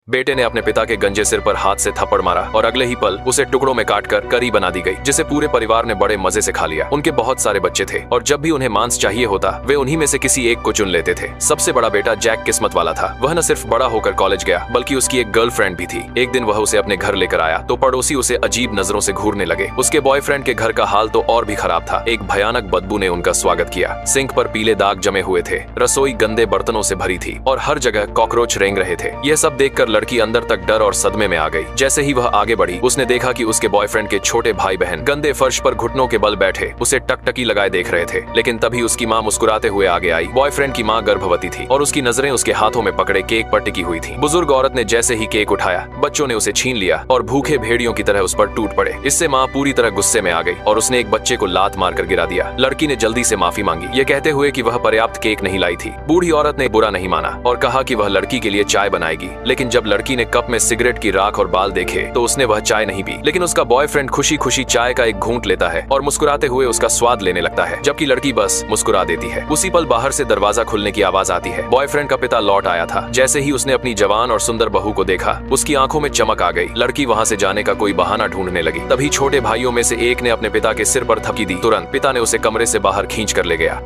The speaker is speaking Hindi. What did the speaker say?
बेटे ने अपने पिता के गंजे सिर पर हाथ से थप्पड़ मारा और अगले ही पल उसे टुकड़ों में काटकर करी बना दी गई, जिसे पूरे परिवार ने बड़े मजे से खा लिया। उनके बहुत सारे बच्चे थे और जब भी उन्हें मांस चाहिए होता वे उन्हीं में से किसी एक को चुन लेते थे। सबसे बड़ा बेटा जैक किस्मत वाला था। वह न सिर्फ बड़ा होकर कॉलेज गया बल्कि उसकी एक गर्लफ्रेंड भी थी। एक दिन वह उसे अपने घर लेकर आया तो पड़ोसी उसे अजीब नजरों से घूरने लगे। उसके बॉयफ्रेंड के घर का हाल तो और भी खराब था। एक भयानक बदबू ने उनका स्वागत किया। सिंक पर पीले दाग जमे हुए थे, रसोई गंदे बर्तनों से भरी थी और हर जगह कॉकरोच रेंग रहे थे। यह सब देखकर लड़की अंदर तक डर और सदमे में आ गई। जैसे ही वह आगे बढ़ी उसने देखा कि उसके बॉयफ्रेंड के छोटे भाई बहन गंदे फर्श पर घुटनों के बल बैठे उसे टकटकी लगाए देख रहे थे। लेकिन तभी उसकी माँ मुस्कुराते हुए आगे आई। बॉयफ्रेंड की माँ गर्भवती थी और उसकी नजरें उसके हाथों में पकड़े केक पर टिकी हुई थी। बुजुर्ग औरत ने जैसे ही केक उठाया बच्चों ने उसे छीन लिया और भूखे भेड़ियों की तरह उस पर टूट पड़े। इससे माँ पूरी तरह गुस्से में आ गई और उसने एक बच्चे को लात मारकर गिरा दिया। लड़की ने जल्दी से माफी मांगी, ये कहते हुए कि वह पर्याप्त केक नहीं लाई थी। बूढ़ी औरत ने बुरा नहीं माना और कहा कि वह लड़की के लिए चाय बनाएगी। लेकिन जब लड़की ने कप में सिगरेट की राख और बाल देखे तो उसने वह चाय नहीं पी। लेकिन उसका बॉयफ्रेंड खुशी खुशी चाय का एक घूंट लेता है और मुस्कुराते हुए उसका स्वाद लेने लगता है, जबकि लड़की बस मुस्कुरा देती है। उसी पल बाहर से दरवाजा खुलने की आवाज आती है। बॉयफ्रेंड का पिता लौट आया था। जैसे ही उसने अपनी जवान और सुंदर बहू को देखा उसकी आंखों में चमक आ गई। लड़की वहां से जाने का कोई बहाना ढूंढने लगी। तभी छोटे भाइयों में से एक ने अपने पिता के सिर पर थपकी दी। तुरंत पिता ने उसे कमरे से बाहर खींच कर ले गया।